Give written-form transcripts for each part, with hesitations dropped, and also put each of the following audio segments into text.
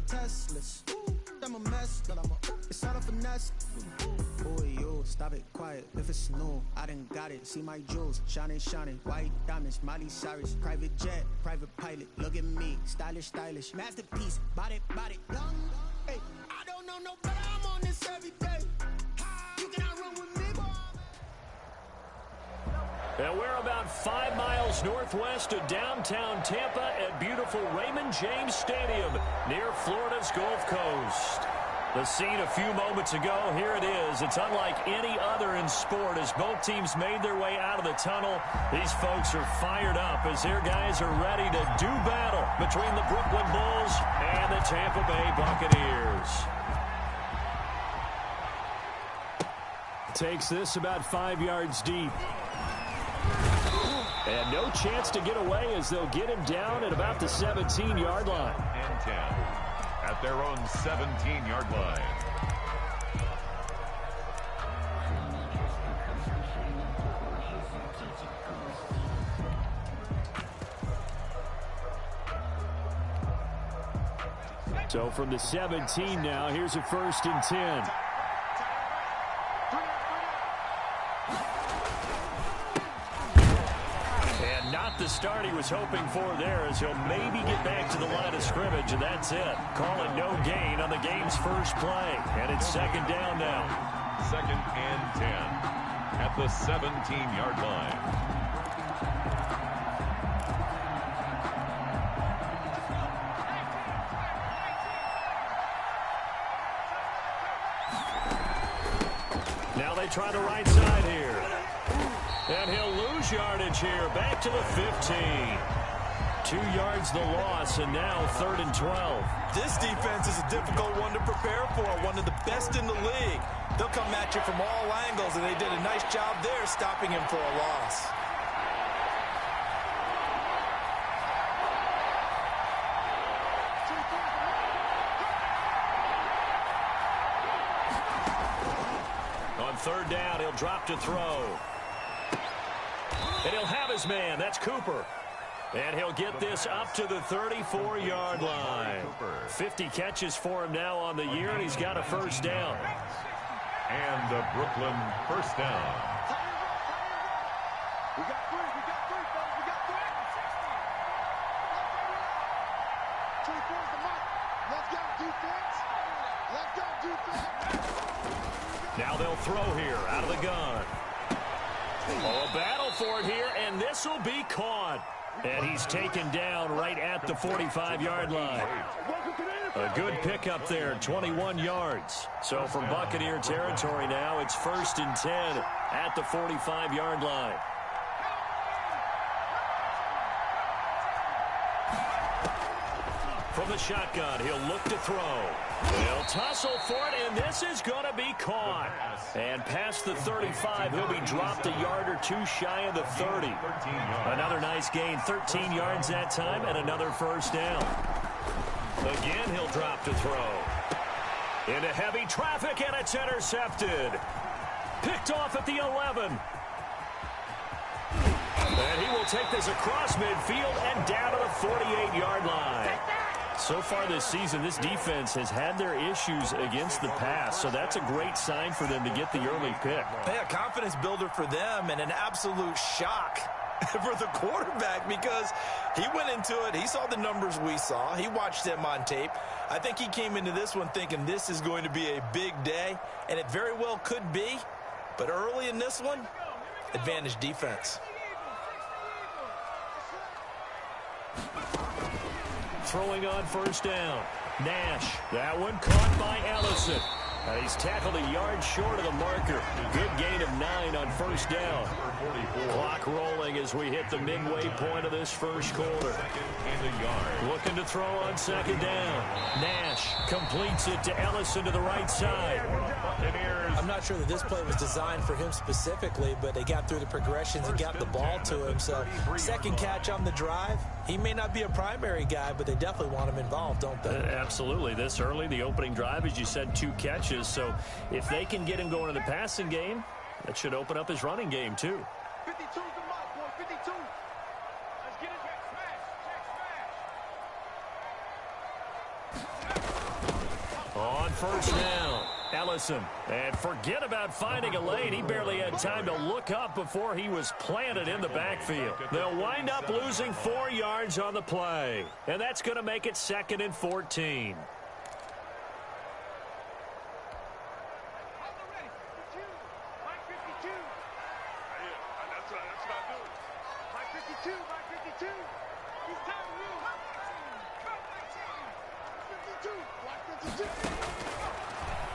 Teslas. I'm a mess, but it's not a finesse. Boy, yo, stop it, quiet. If it's new, I done got it. See my jewels, shining, shining. White diamonds, Miley Cyrus. Private jet, private pilot. Look at me, stylish, stylish. Masterpiece, body, body. Young, hey, I don't know no better. I'm on this every day. You cannot run with me, boy. And we're about 5 miles northwest of downtown Tampa at beautiful Raymond James Stadium near Florida's Gulf Coast. The scene a few moments ago, here it is. It's unlike any other in sport as both teams made their way out of the tunnel. These folks are fired up as their guys are ready to do battle between the Brooklyn Bulls and the Tampa Bay Buccaneers. Takes this about 5 yards deep. And no chance to get away as they'll get him down at about the 17-yard line. And 10 at their own 17-yard line. So from the 17 now, here's a 1st and 10. Not the start he was hoping for there as he'll maybe get back to the line of scrimmage, and that's it. Call it no gain on the game's first play, and it's 2nd down now. 2nd and 10 at the 17-yard line. Now they try the right side here. And he'll lose yardage here. Back to the 15. 2 yards the loss, and now 3rd and 12. This defense is a difficult one to prepare for, one of the best in the league. They'll come at you from all angles, and they did a nice job there stopping him for a loss. On 3rd down, he'll drop to throw. And he'll have his man. That's Cooper. And he'll get this up to the 34-yard line. 50 catches for him now on the year, and he's got a 1st down. And the Brooklyn 1st down. We got 3, folks. We got 3. 24 is the mark. Let's go, defense. Now they'll throw here out of the gun. Oh, a battle for it here, and this will be caught. And he's taken down right at the 45-yard line. A good pickup there, 21 yards. So from Buccaneer territory now, it's 1st and 10 at the 45-yard line. From the shotgun, he'll look to throw. He'll tussle for it, and this is going to be caught. And past the 35, he'll be dropped a yard or 2 shy of the 30. Another nice gain, 13 yards that time, and another 1st down. Again, he'll drop to throw. Into heavy traffic, and it's intercepted. Picked off at the 11. And he will take this across midfield and down to the 48-yard line. So far this season, this defense has had their issues against the pass, so that's a great sign for them to get the early pick. Yeah, confidence builder for them and an absolute shock for the quarterback because he went into it. He saw the numbers we saw. He watched them on tape. I think he came into this one thinking this is going to be a big day, and it very well could be. But early in this one, advantage defense. Throwing on 1st down. Nash. That one caught by Ellison. And he's tackled a yard short of the marker. Good gain of 9 on 1st down. Clock rolling as we hit the midway point of this 1st quarter. Looking to throw on 2nd down. Nash completes it to Ellison to the right side. I'm not sure that this play was designed for him specifically, but they got through the progressions and got the ball to him. So 2nd catch on the drive. He may not be a primary guy, but they definitely want him involved, don't they? Absolutely. This early, the opening drive, as you said, 2 catches. So if they can get him going in the passing game, that should open up his running game too. 52's the mark, boy. 52. Let's get it. Check smash. On first down, Ellison. And forget about finding a lane. He barely had time to look up before he was planted in the backfield. They'll wind up losing 4 yards on the play. And that's going to make it 2nd and 14.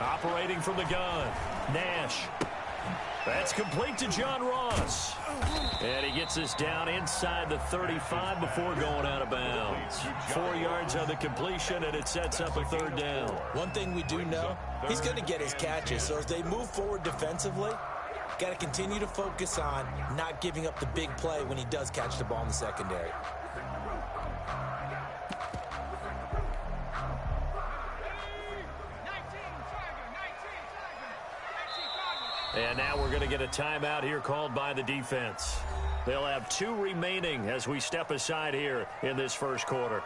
Operating from the gun, Nash. That's complete to John Ross. And he gets us down inside the 35 before going out of bounds. 4 yards on the completion, and it sets up a 3rd down. One thing we do know, he's going to get his catches. So as they move forward defensively, got to continue to focus on not giving up the big play when he does catch the ball in the secondary. And now we're going to get a timeout here called by the defense. They'll have 2 remaining as we step aside here in this first quarter.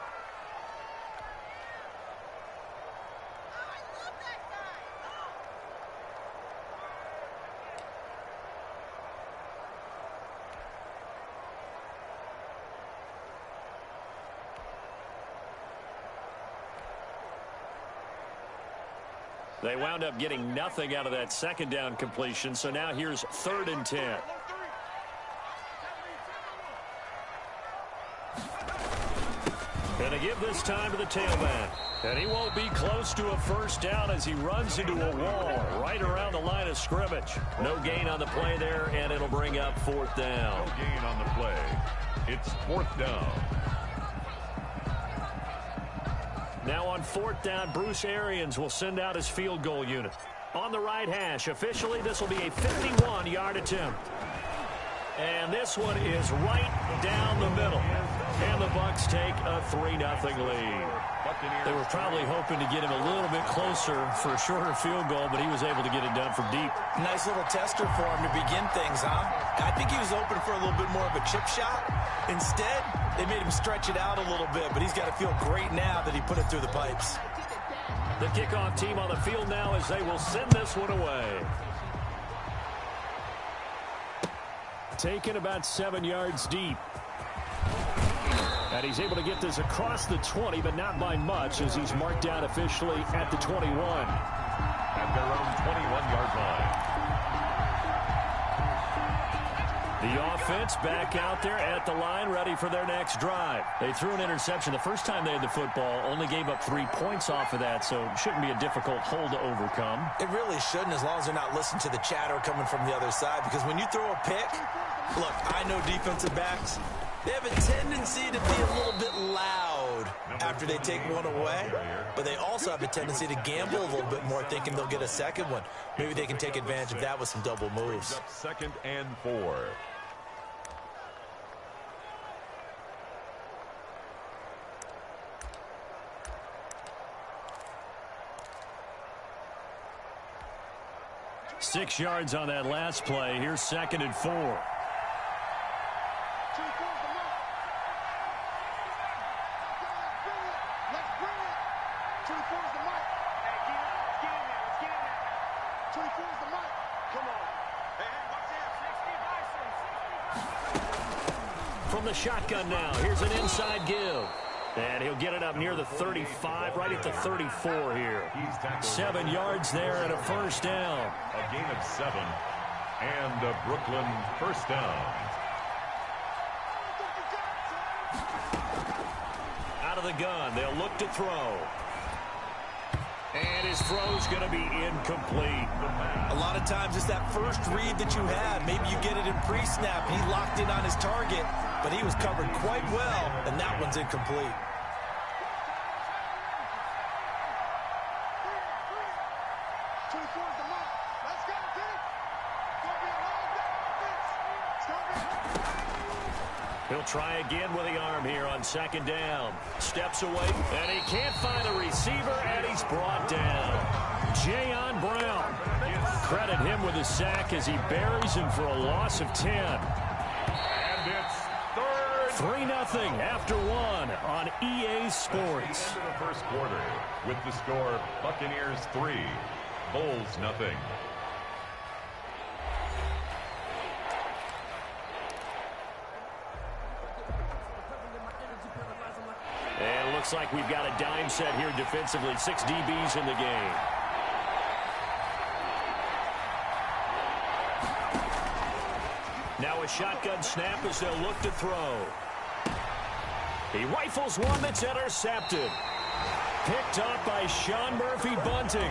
They wound up getting nothing out of that 2nd down completion, so now here's 3rd and 10. Gonna give this time to the tailback. And he won't be close to a 1st down as he runs into a wall right around the line of scrimmage. No gain on the play there, and it'll bring up 4th down. No gain on the play. It's 4th down. Now on 4th down, Bruce Arians will send out his field goal unit. On the right hash, officially this will be a 51-yard attempt. And this one is right down the middle. And the Bucs take a 3-0 lead. They were probably hoping to get him a little bit closer for a shorter field goal, but he was able to get it done from deep. Nice little tester for him to begin things, huh? I think he was open for a little bit more of a chip shot. Instead, they made him stretch it out a little bit, but he's got to feel great now that he put it through the pipes. The kickoff team on the field now as they will send this one away. Taken about 7 yards deep. And he's able to get this across the 20, but not by much as he's marked down officially at the 21. At their own 21-yard line. The offense back out there at the line, ready for their next drive. They threw an interception the first time they had the football, only gave up 3 points off of that, so it shouldn't be a difficult hole to overcome. It really shouldn't, as long as they're not listening to the chatter coming from the other side, because when you throw a pick, look, I know defensive backs, they have a tendency to be a little bit loud after they take one away, but they also have a tendency to gamble a little bit more, thinking they'll get a second one. Maybe they can take advantage of that with some double moves. 2nd and 4. Six yards on that last play. Here's 2nd and 4. From the shotgun now, here's an inside give. And he'll get it up near the 35, right at the 34 here. 7 yards there and a 1st down. A gain of 7 and a Brooklyn 1st down. Out of the gun, they'll look to throw. And his throw's going to be incomplete. A lot of times it's that first read that you have. Maybe you get it in pre-snap. He locked in on his target, but he was covered quite well, and that one's incomplete. He'll try again with the arm here on 2nd down. Steps away, and he can't find a receiver, and he's brought down. Jayon Brown. Credit him with a sack as he buries him for a loss of 10. And it's 3rd 3-0 after one on EA Sports. Into the first quarter with the score Buccaneers 3, Bulls 0. And it looks like we've got a dime set here defensively. 6 DBs in the game. Now a shotgun snap as they'll look to throw. He rifles one that's intercepted. Picked up by Sean Murphy-Bunting.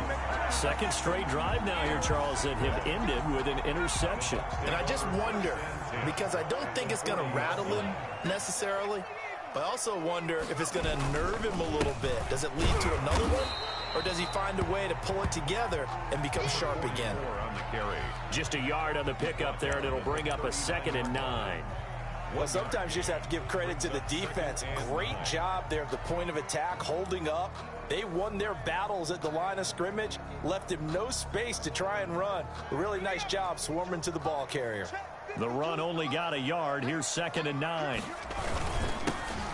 Second straight drive now here, Charles, that have ended with an interception. And I just wonder, because I don't think it's going to rattle him necessarily, but I also wonder if it's going to nerve him a little bit. Does it lead to another one? Or does he find a way to pull it together and become sharp again? Just a yard on the pickup there, and it'll bring up a 2nd and 9. Well, sometimes you just have to give credit to the defense. Great job there at the point of attack, holding up. They won their battles at the line of scrimmage, left him no space to try and run. A really nice job swarming to the ball carrier. The run only got a yard. Here's 2nd and 9.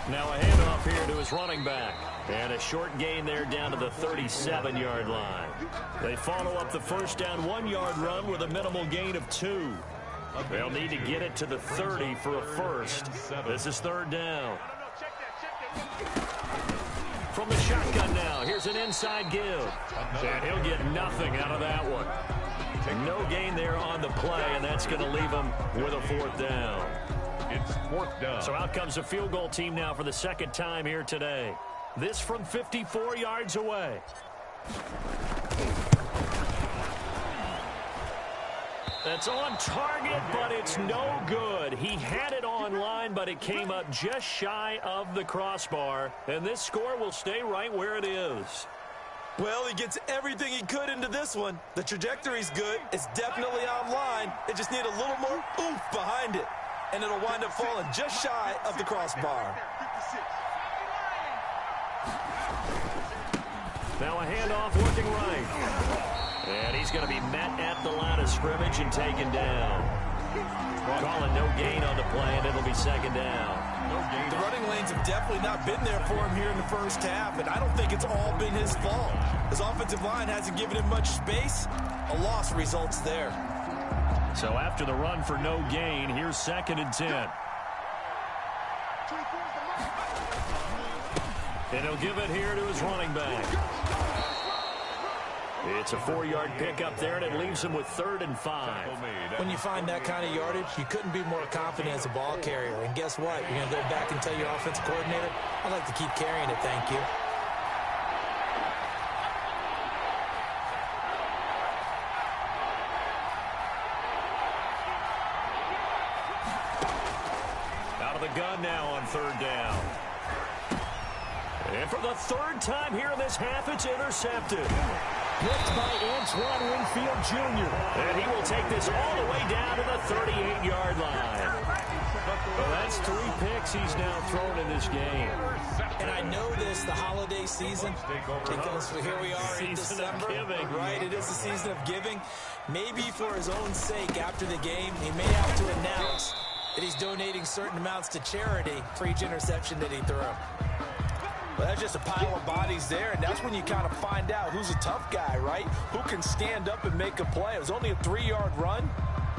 Now a handoff here to his running back. And a short gain there down to the 37-yard line. They follow up the first down 1-yard run with a minimal gain of 2. They'll need to get it to the 30 for a first. This is 3rd down. From the shotgun now, here's an inside give. And he'll get nothing out of that one. No gain there on the play, and that's going to leave him with a 4th down. It's 4th down. So out comes the field goal team now for the 2nd time here today. This from 54 yards away. That's on target, but it's no good. He had it on line, but it came up just shy of the crossbar. And this score will stay right where it is. Well, he gets everything he could into this one. The trajectory's good. It's definitely online. It just need a little more oomph behind it. And it'll wind up falling just shy of the crossbar. Now a handoff working right. And he's going to be met at the line of scrimmage and taken down. Calling no gain on the play, and it'll be 2nd down. The running lanes have definitely not been there for him here in the first half, and I don't think it's all been his fault. His offensive line hasn't given him much space. A loss results there. So after the run for no gain, here's 2nd and 10. And he'll give it here to his running back. It's a 4-yard pickup there, and it leaves him with 3rd and 5. When you find that kind of yardage, you couldn't be more confident as a ball carrier. And guess what? You're going to go back and tell your offensive coordinator, I'd like to keep carrying it, thank you. Out of the gun now on 3rd down. And for the 3rd time here in this half, it's intercepted. Picked by Antoine Winfield Jr. And he will take this all the way down to the 38-yard line. Well, that's 3 picks he's now thrown in this game. And I know this, the holiday season, because here we are in December. Right, it is the season of giving. Maybe for his own sake, after the game, he may have to announce that he's donating certain amounts to charity for each interception that he threw. Well, that's just a pile of bodies there, and that's when you kind of find out who's a tough guy, right? Who can stand up and make a play. It was only a 3-yard run,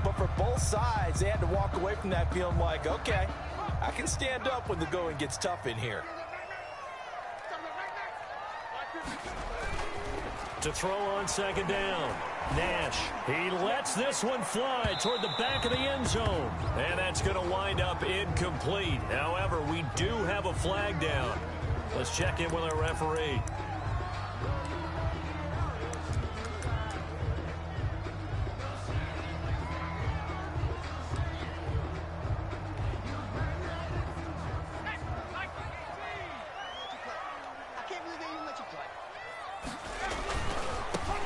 but for both sides, they had to walk away from that feeling like, okay, I can stand up when the going gets tough in here. To throw on 2nd down. Nash, he lets this one fly toward the back of the end zone. And that's going to wind up incomplete. However, we do have a flag down. Let's check in with our referee.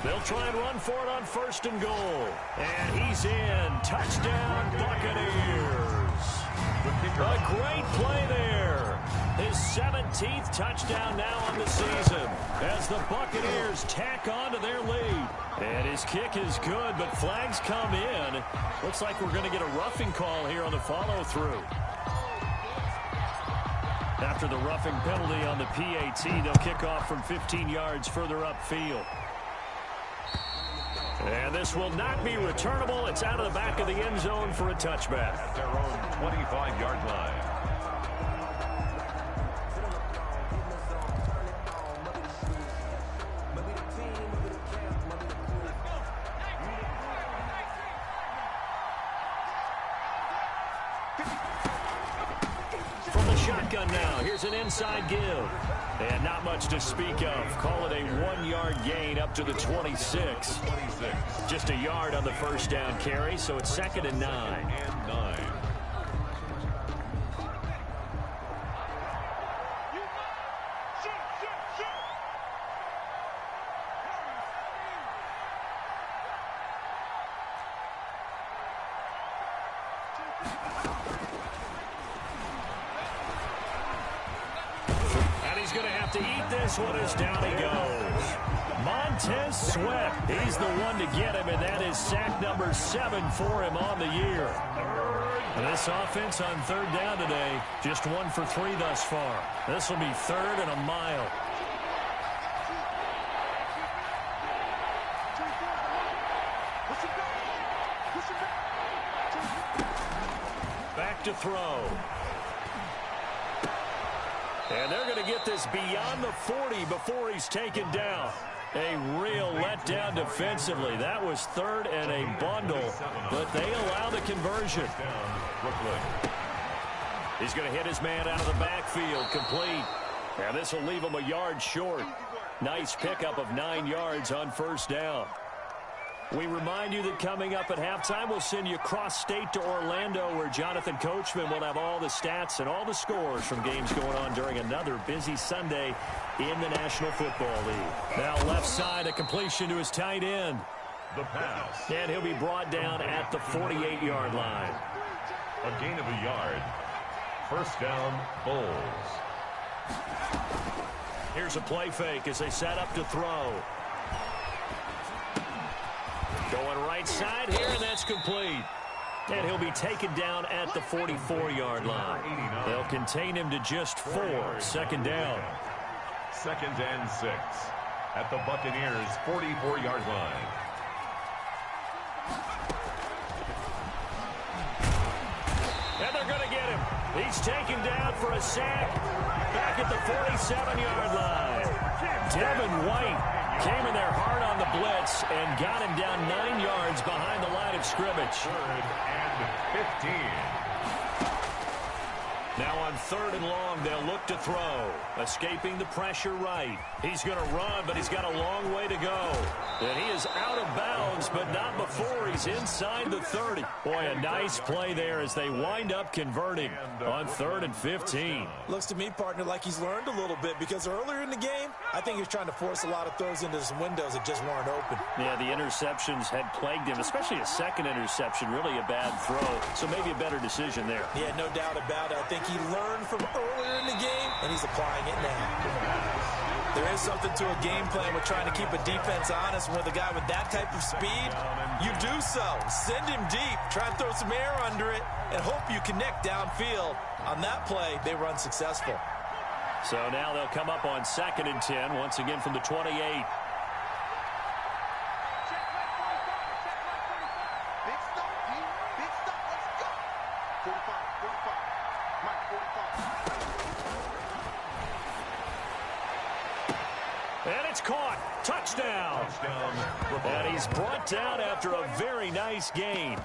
They'll try and run for it on 1st and goal. And he's in. Touchdown, Buccaneers. A great play there. His 17th touchdown now on the season as the Buccaneers tack on to their lead. And his kick is good, but flags come in. Looks like we're going to get a roughing call here on the follow-through. After the roughing penalty on the PAT, they'll kick off from 15 yards further upfield. And this will not be returnable. It's out of the back of the end zone for a touchback. At their own 25-yard line. From the shotgun now, here's an inside give. And not much to speak of. Call it a 1-yard gain up to the 26. Just a yard on the first down carry, so it's 2nd and 9. This one is down he goes. Montez Sweat. He's the one to get him, and that is sack number 7 for him on the year. This offense on 3rd down today, just 1 for 3 thus far. This will be 3rd and a mile. Back to throw. And they're going to get this beyond the 40 before he's taken down. A real letdown defensively. That was 3rd and a bundle, but they allow the conversion. He's going to hit his man out of the backfield, complete. And this will leave him a yard short. Nice pickup of 9 yards on 1st down. We remind you that coming up at halftime, we'll send you cross-state to Orlando, where Jonathan Coachman will have all the stats and all the scores from games going on during another busy Sunday in the National Football League. Now left side, a completion to his tight end. The pass. And he'll be brought down at the 48-yard line. A gain of a yard. 1st down, Bulls. Here's a play fake as they set up to throw. Going right side here, and that's complete. And he'll be taken down at the 44-yard line. They'll contain him to just 4. 2nd down. 2nd and 6. At the Buccaneers' 44-yard line. And they're going to get him. He's taken down for a sack back at the 47-yard line. Devin White came in there hard on the blitz and got him down 9 yards behind the line of scrimmage. 3rd and 15. Now on 3rd and long, they'll look to throw. Escaping the pressure right. He's going to run, but he's got a long way to go. And he is out of bounds, but not before he's inside the 30. Boy, a nice play there as they wind up converting on 3rd and 15. Looks to me, partner, like he's learned a little bit, because earlier in the game, I think he was trying to force a lot of throws into some windows that just weren't open. Yeah, the interceptions had plagued him, especially a 2nd interception, really a bad throw. So maybe a better decision there. Yeah, no doubt about it. I think he learned from earlier in the game, and he's applying it now. There is something to a game plan with trying to keep a defense honest. With a guy with that type of speed, you do so. Send him deep, try and throw some air under it, and hope you connect downfield. On that play, they were unsuccessful. So now they'll come up on 2nd and 10, once again from the 28. And it's caught. Touchdown. And he's brought down after a very nice gain.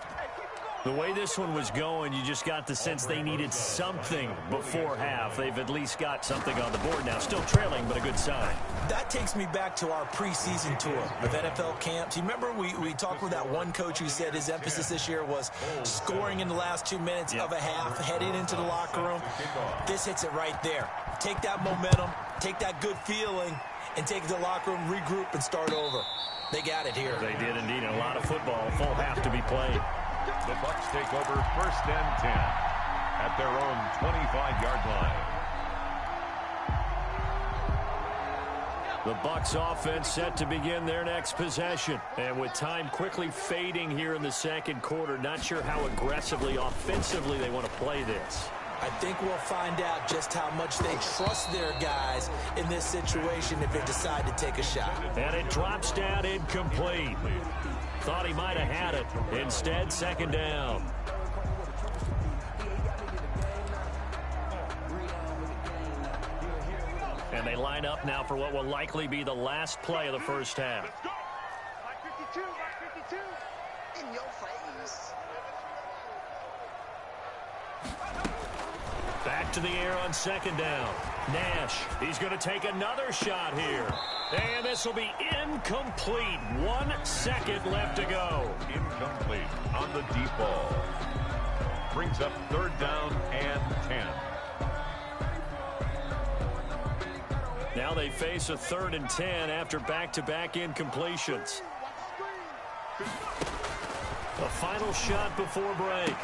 The way this one was going, you just got the sense they needed something before half. They've at least got something on the board now. Still trailing, but a good sign. That takes me back to our preseason tour of NFL camps. You remember we talked with that one coach who said his emphasis this year was scoring in the last 2 minutes of a half, heading into the locker room. This hits it right there. Take that momentum, take that good feeling, and take it to the locker room, regroup, and start over. They got it here. They did indeed. A lot of football, full half to be played. The Bucs take over 1st and 10 at their own 25-yard line. The Bucs offense set to begin their next possession. And with time quickly fading here in the 2nd quarter, not sure how aggressively, offensively they want to play this. I think we'll find out just how much they trust their guys in this situation if they decide to take a shot. And it drops down incomplete. Thought he might have had it. Instead, second down. And they line up now for what will likely be the last play of the first half. Let's go. Like 52, like 52. In your face. Back to the air on second down. Nash, he's going to take another shot here. And this will be incomplete. 1 second left to go. Incomplete on the deep ball. Brings up third down and 10. Now they face a 3rd and 10 after back-to-back incompletions. A final shot before break.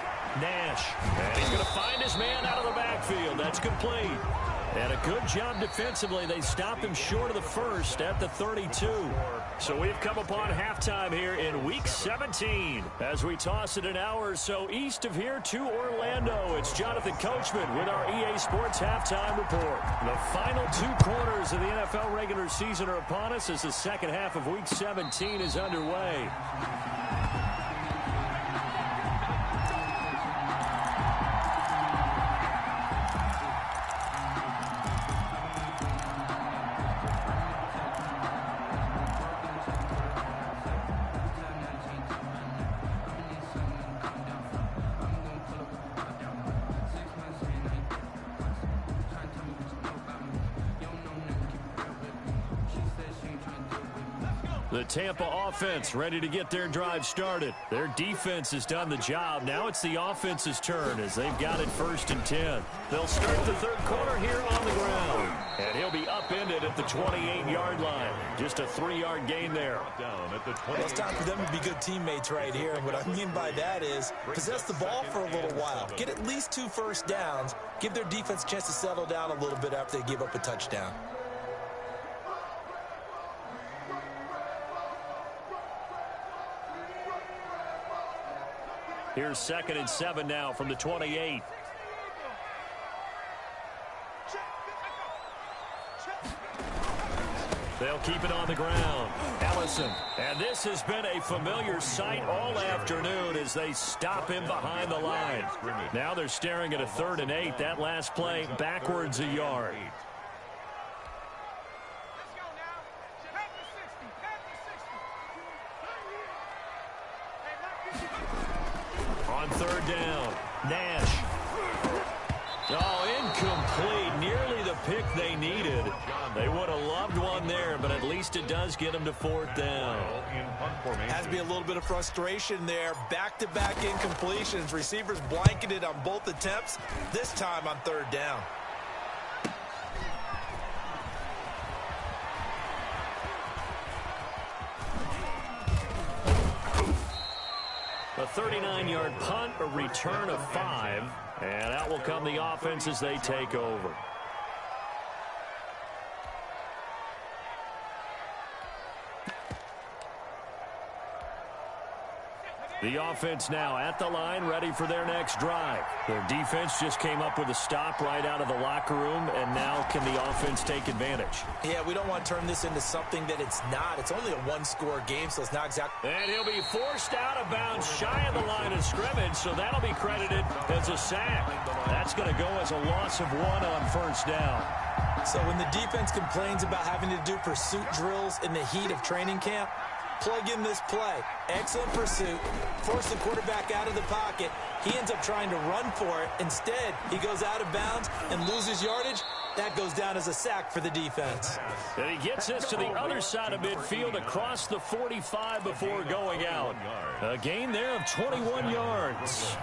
Nash, and he's going to find his man out of the backfield. That's complete. And a good job defensively. They stopped him short of the first at the 32. So we've come upon halftime here in Week 17. As we toss it an hour or so east of here to Orlando, it's Jonathan Coachman with our EA Sports Halftime Report. The final 2 quarters of the NFL regular season are upon us as the second half of Week 17 is underway. The Tampa offense ready to get their drive started. Their defense has done the job. Now it's the offense's turn as they've got it 1st and 10. They'll start the 3rd quarter here on the ground. And he'll be upended at the 28-yard line. Just a 3-yard gain there. Down at the 28. Well, it's time for them to be good teammates right here. And what I mean by that is possess the ball for a little while. Get at least 2 first downs. Give their defense a chance to settle down a little bit after they give up a touchdown. Here's 2nd and 7 now from the 28. They'll keep it on the ground. Ellison. And this has been a familiar sight all afternoon as they stop him behind the line. Now they're staring at a 3rd and 8. That last play backwards a yard. On 3rd down, Nash. Oh, incomplete. Nearly the pick they needed. They would have loved one there, but at least it does get them to 4th down. Has to be a little bit of frustration there. Back-to-back incompletions. Receivers blanketed on both attempts, this time on 3rd down. A 39-yard punt, a return of 5, and out will come the offense as they take over. The offense now at the line, ready for their next drive. Their defense just came up with a stop right out of the locker room, and now can the offense take advantage? Yeah, we don't want to turn this into something that it's not. It's only a 1-score game, so it's not exactly. And he'll be forced out of bounds shy of the line of scrimmage, so that'll be credited as a sack. That's going to go as a loss of 1 on 1st down. So when the defense complains about having to do pursuit drills in the heat of training camp, plug in this play. Excellent pursuit. Force the quarterback out of the pocket. He ends up trying to run for it. Instead, he goes out of bounds and loses yardage. That goes down as a sack for the defense. And he gets us to the other side of midfield across the 45 before going out. A gain there of 21 yards.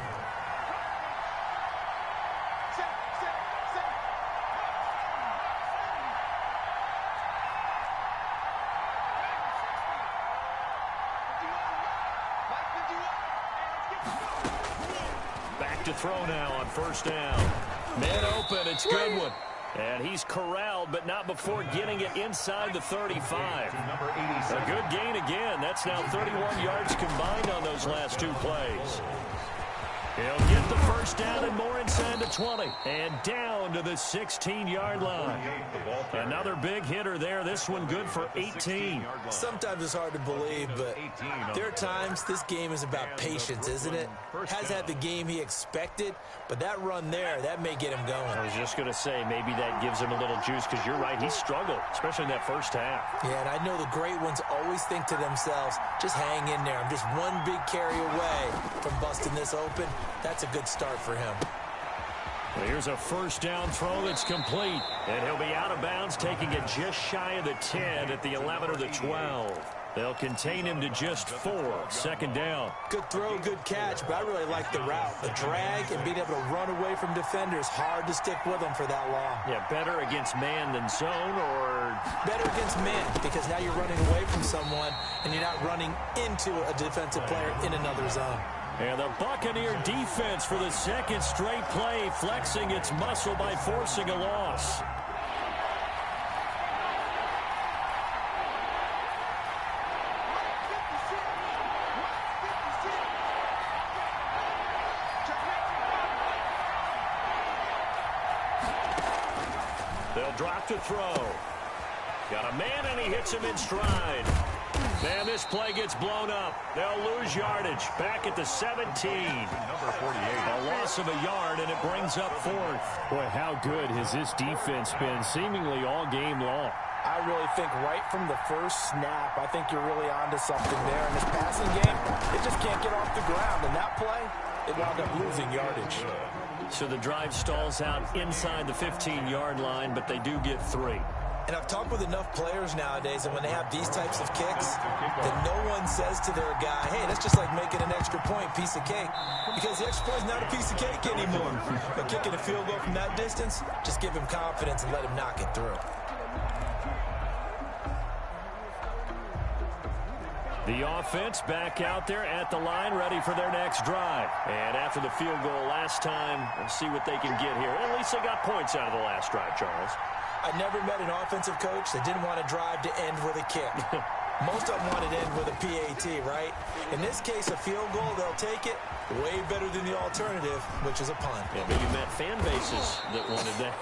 To throw now on 1st down. Man open, it's Goodwin. And he's corralled, but not before getting it inside the 35. A good gain again. That's now 31 yards combined on those last 2 plays. He'll get the first down and more inside the 20. And down to the 16-yard line. Another big hitter there. This one good for 18. Sometimes it's hard to believe, but there are times this game is about patience, isn't it? Has had the game he expected, but that run there, that may get him going. I was just going to say, maybe that gives him a little juice, because you're right, he struggled, especially in that first half. Yeah, and I know the great ones always think to themselves, just hang in there. I'm just one big carry away from busting this open. That's a good start for him. Well, here's a first down throw that's complete. And he'll be out of bounds, taking it just shy of the 10 at the 11 or the 12. They'll contain him to just 4. Second down. Good throw, good catch, but I really like the route. The drag and being able to run away from defenders, hard to stick with them for that long. Yeah, better against man than zone, or? Better against man, because now you're running away from someone and you're not running into a defensive player in another zone. And the Buccaneer defense for the second straight play, flexing its muscle by forcing a loss. They'll drop to throw. Got a man, and he hits him in stride. And this play gets blown up. They'll lose yardage. Back at the 17. Number 48. A loss of a yard, and it brings up 4th. Boy, how good has this defense been seemingly all game long? I really think right from the first snap, I think you're really onto something there. In this passing game, it just can't get off the ground. And that play, it wound up losing yardage. So the drive stalls out inside the 15-yard line, but they do get 3. And I've talked with enough players nowadays, and when they have these types of kicks, then no one says to their guy, hey, that's just like making an extra point, piece of cake. Because the extra point is not a piece of cake anymore. But kicking a field goal from that distance, just give him confidence and let him knock it through. The offense back out there at the line, ready for their next drive. And after the field goal last time, let's see what they can get here. At least they got points out of the last drive, Charles. I never met an offensive coach that didn't want a drive to end with a kick. Most of them want it to end with a PAT, right? In this case, a field goal, they'll take it. Way better than the alternative, which is a punt. Yeah, maybe met fan bases that wanted that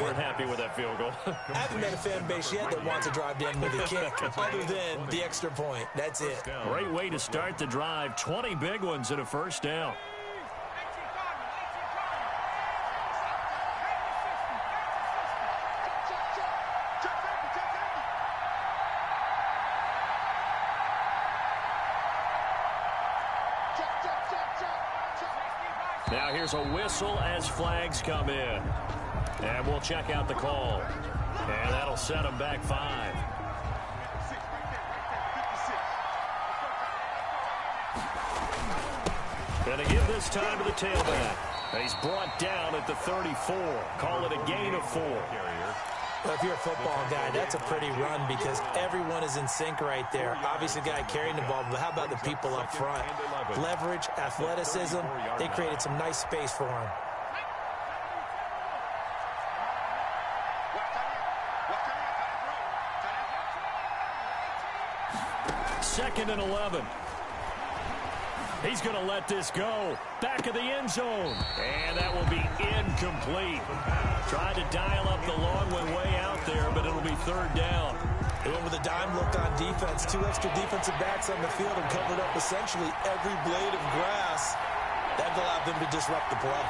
weren't happy with that field goal. I haven't met a fan base yet that wants a drive to end with a kick, other than the extra point. That's it. Great way to start the drive. 20 big ones and a first down. Now here's a whistle as flags come in. And we'll check out the call. And that'll set them back 5. Going to give this time to the tailback. He's brought down at the 34. Call it a gain of 4. Well, if you're a football guy, that's a pretty run because everyone is in sync right there. Obviously, the guy carrying the ball, but how about the people up front? Leverage, athleticism, they created some nice space for him. Second and 11. He's going to let this go. Back of the end zone. And that will be incomplete. Tried to dial up the long one way out there, but it'll be 3rd down. They went with a dime look on defense. 2 extra defensive backs on the field and covered up essentially every blade of grass. That allowed them to disrupt the play.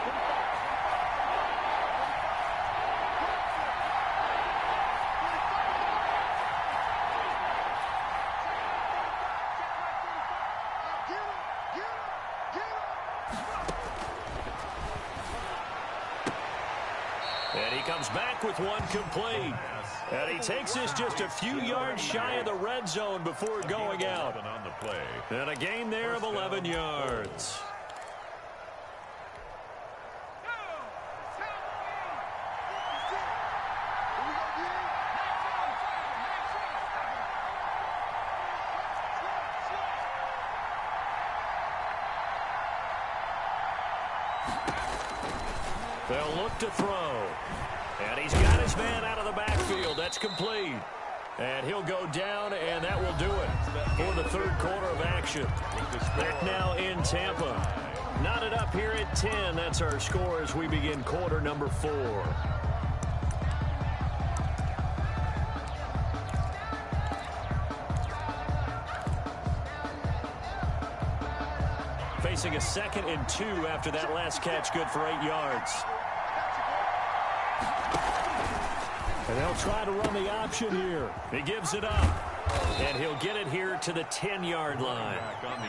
And he comes back with one complete. And he takes this just a few yards shy of the red zone before going out. And a gain there of 11 yards. They'll look to throw. And he's got his man out of the backfield. That's complete. And he'll go down, and that will do it for the 3rd quarter of action. Back now in Tampa. Knotted up here at 10. That's our score as we begin quarter number 4. Facing a 2nd and 2 after that last catch, good for 8 yards. And they'll try to run the option here. He gives it up. And he'll get it here to the 10-yard line.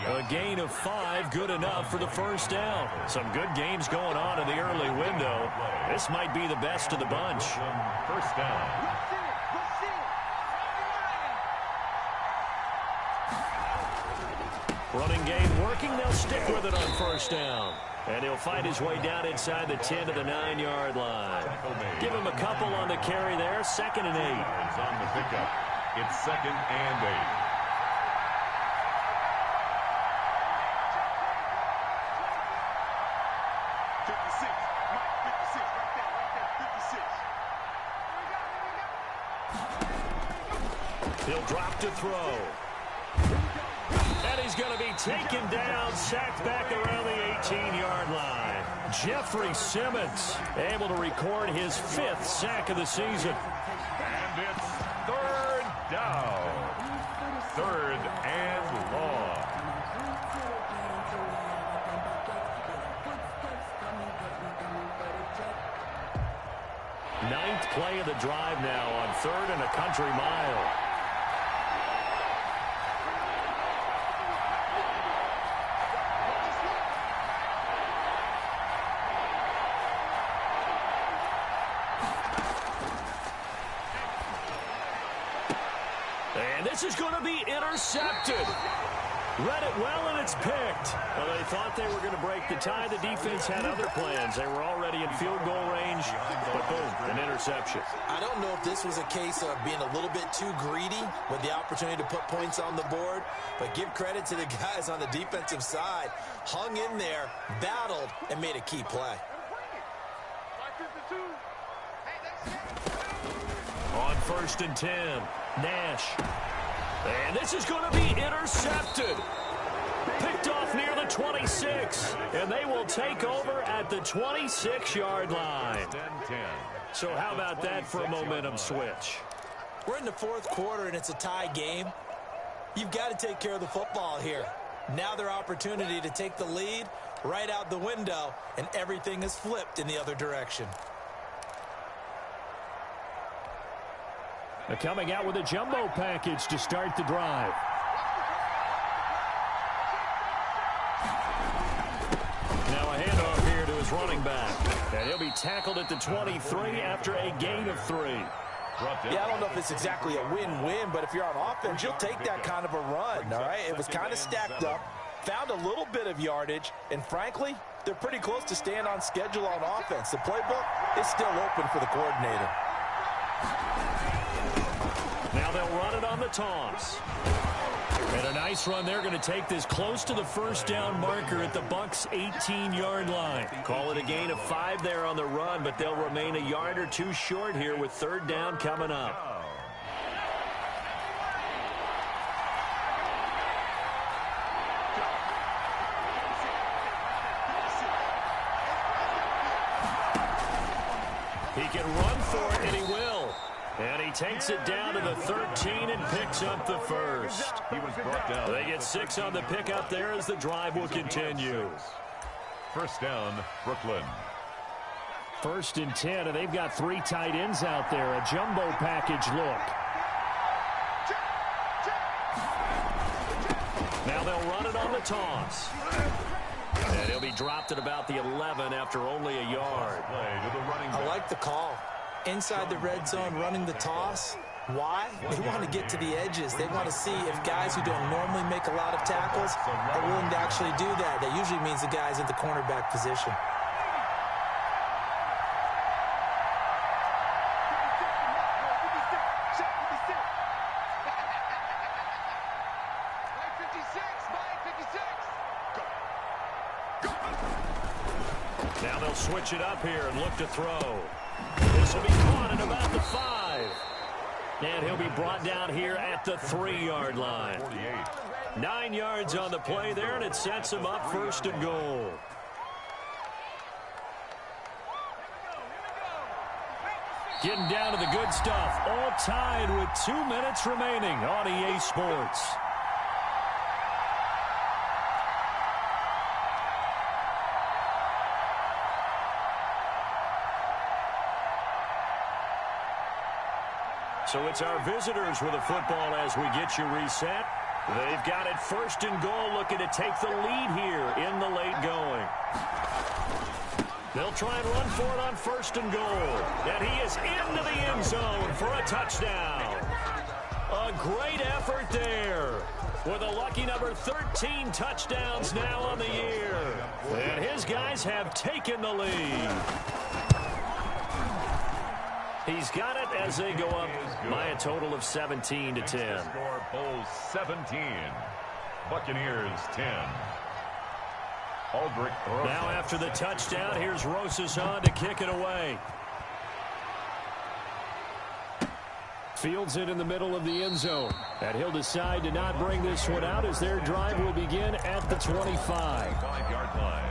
A gain of 5, good enough for the first down. Some good games going on in the early window. This might be the best of the bunch. First down. Running game working. They'll stick with it on first down. And he'll find his way down inside the 10 to the 9-yard line. Give him a couple on the carry there. 2nd and 8. On the pickup. It's 2nd and 8. He'll drop to throw. And he's going to be taken down, sacked back around the 18-yard line. Jeffrey Simmons able to record his 5th sack of the season. And it's 3rd down. 3rd and long. Ninth play of the drive now on 3rd and a country mile. And this is going to be intercepted. Read it well, and it's picked. Well, they thought they were going to break the tie. The defense had other plans. They were already in field goal range, but boom, an interception. I don't know if this was a case of being a little bit too greedy with the opportunity to put points on the board, but give credit to the guys on the defensive side. Hung in there, battled, and made a key play. On 1st and 10, Nash. And this is going to be intercepted. Picked off near the 26. And they will take over at the 26-yard line. So how about that for a momentum switch? We're in the 4th quarter, and it's a tie game. You've got to take care of the football here. Now their opportunity to take the lead right out the window, and everything is flipped in the other direction. They're coming out with a jumbo package to start the drive. Now a handoff here to his running back. And he'll be tackled at the 23 after a gain of 3. Yeah, I don't know if it's exactly a win-win, but if you're on offense, you'll take that kind of a run, all right? It was kind of stacked up, found a little bit of yardage, and frankly, they're pretty close to staying on schedule on offense. The playbook is still open for the coordinator. Now they'll run it on the toss. And a nice run. They're going to take this close to the first down marker at the Bucs' 18-yard line. Call it a gain of 5 there on the run, but they'll remain a yard or 2 short here with 3rd down coming up. He can run for it, and he will. And he takes it down to the 13 and picks up the first. He was brought down. They get 6 on the pickup there as the drive will continue. First down, Brooklyn. 1st and 10, and they've got 3 tight ends out there. A jumbo package look. Now they'll run it on the toss. And he'll be dropped at about the 11 after only a yard. I like the call. Inside the red zone, running the toss. Why? They want to get to the edges. They want to see if guys who don't normally make a lot of tackles are willing to actually do that. That usually means the guys at the cornerback position. Now they'll switch it up here and look to throw. This will be caught at about the 5. And he'll be brought down here at the 3-yard line. 9 yards on the play there, and it sets him up 1st and goal. Getting down to the good stuff. All tied with 2 minutes remaining on EA Sports. So it's our visitors with the football as we get you reset. They've got it 1st and goal, looking to take the lead here in the late going. They'll try and run for it on 1st and goal. And he is into the end zone for a touchdown. A great effort there with a lucky number 13 touchdowns now on the year. And his guys have taken the lead. He's got it as they go up by a total of 17-10. Score Bulls 17. Buccaneers 10. Now after the touchdown, here's Rosas on to kick it away. Fields it in the middle of the end zone. And he'll decide to not bring this one out as their drive will begin at the 25. 5-yard line.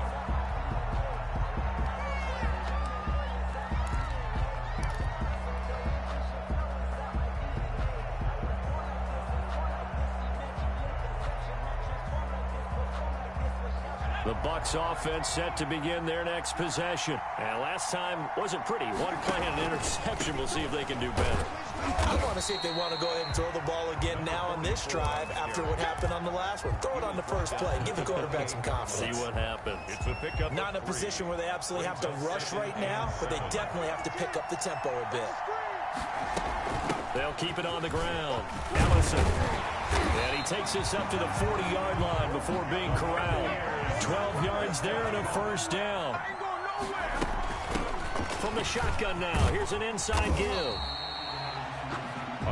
The Bucs offense set to begin their next possession. And last time wasn't pretty. One play and an interception. We'll see if they can do better. I want to see if they want to go ahead and throw the ball again now on this drive after what happened on the last one. Throw it on the first play. Give the quarterback some confidence. See what happens. It's a pickup. Not in a position where they absolutely have to rush right now, but they definitely have to pick up the tempo a bit. They'll keep it on the ground. Ellison. And he takes this up to the 40-yard line before being corralled. 12 yards there and a 1st down. From the shotgun now, here's an inside give.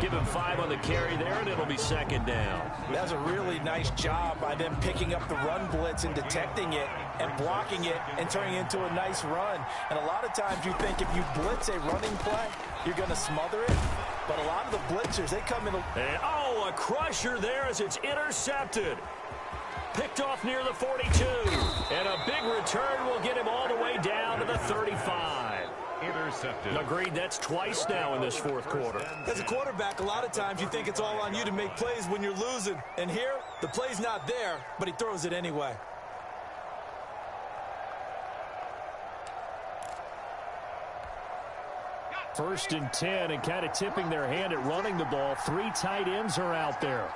Give him 5 on the carry there, and it'll be 2nd down. That's a really nice job by them picking up the run blitz and detecting it and blocking it and turning it into a nice run. And a lot of times you think if you blitz a running play, you're going to smother it. But a lot of the blitzers, they come in. And, a crusher there as it's intercepted. Picked off near the 42. And a big return will get him all the way down to the 35. Intercepted. Agreed, that's twice now in this 4th quarter. As a quarterback, a lot of times you think it's all on you to make plays when you're losing. And here, the play's not there, but he throws it anyway. First and 10, and kind of tipping their hand at running the ball. 3 tight ends are out there.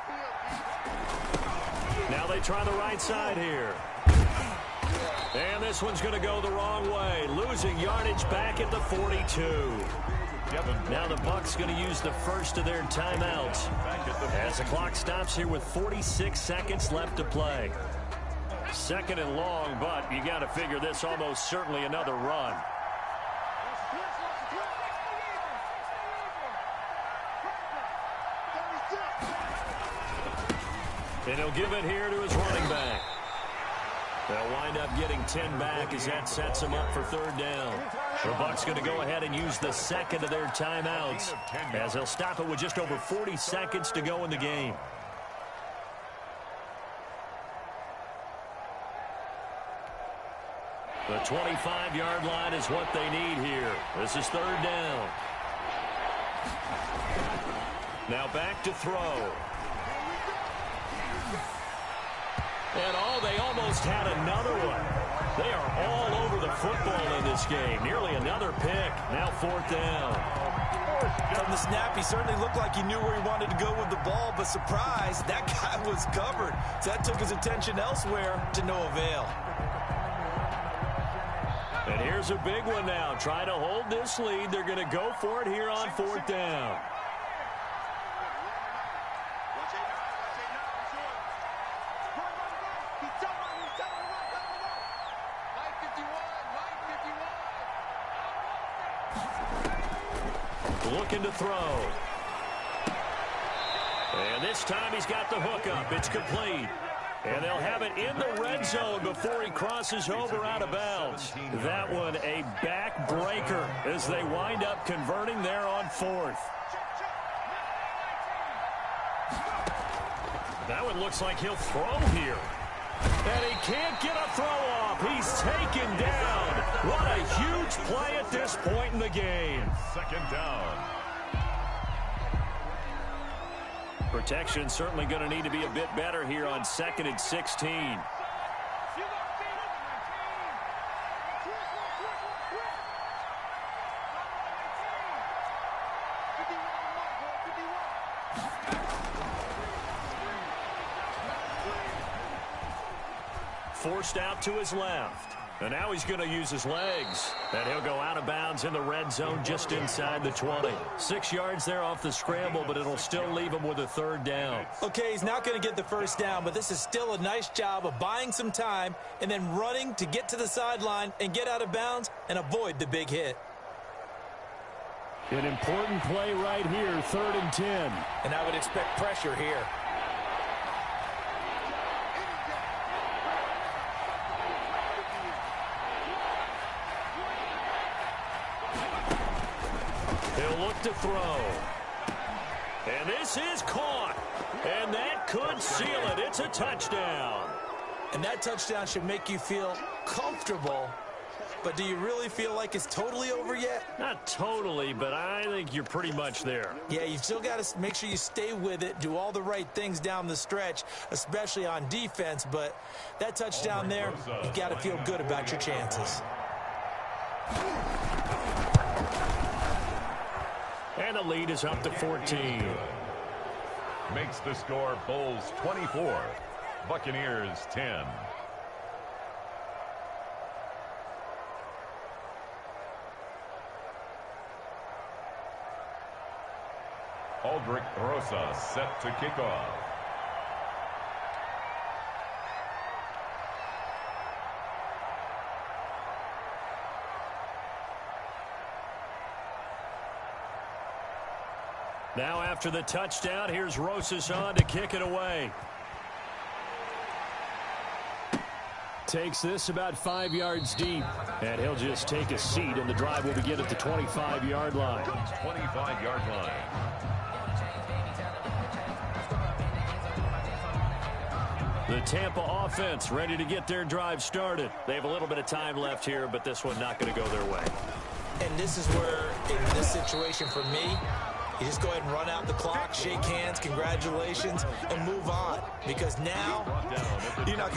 Now they try the right side here. And this one's going to go the wrong way. Losing yardage back at the 42. Now the Bucs going to use the first of their timeouts as the clock stops here with 46 seconds left to play. 2nd and long, but you got to figure this almost certainly another run. And he'll give it here to his running back. They'll wind up getting 10 back as that sets them up for 3rd down. The Bucs going to go ahead and use the 2nd of their timeouts as they'll stop it with just over 40 seconds to go in the game. The 25-yard line is what they need here. This is 3rd down. Now back to throw. And they almost had another one. They are all over the football in this game. Nearly another pick. Now 4th down. From the snap, he certainly looked like he knew where he wanted to go with the ball, but surprise, that guy was covered. So that took his attention elsewhere to no avail. And here's a big one now. Trying to hold this lead. They're going to go for it here on 4th down. Looking to throw. And this time he's got the hook up. It's complete. And they'll have it in the red zone before he crosses over out of bounds. That one a backbreaker as they wind up converting there on 4th. That one looks like he'll throw here. And he can't get a throw off. He's taken down. What a huge play at this point in the game. Second down. Protection certainly going to need to be a bit better here on 2nd and 16. Forced out to his left. And now he's going to use his legs. And he'll go out of bounds in the red zone just inside the 20. 6 yards there off the scramble, but it'll still leave him with a 3rd down. Okay, he's not going to get the first down, but this is still a nice job of buying some time and then running to get to the sideline and get out of bounds and avoid the big hit. An important play right here, 3rd and 10. And I would expect pressure here. He'll look to throw. And this is caught. And that could seal it. It's a touchdown. And that touchdown should make you feel comfortable. But do you really feel like it's totally over yet? Not totally, but I think you're pretty much there. Yeah, you've still got to make sure you stay with it, do all the right things down the stretch, especially on defense. But that touchdown there, you've got to feel good about your chances. And the lead is up to 14. Makes the score Bulls 24, Buccaneers 10. Aldrich Rosa set to kick off. Now after the touchdown, here's Rosas on to kick it away. Takes this about 5 yards deep. And he'll just take a seat, and the drive will begin at the 25-yard line. 25-yard line. The Tampa offense ready to get their drive started. They have a little bit of time left here, but this one not going to go their way. And this is where, in this situation for me, you just go ahead and run out the clock, shake hands, congratulations, and move on. Because now you're not going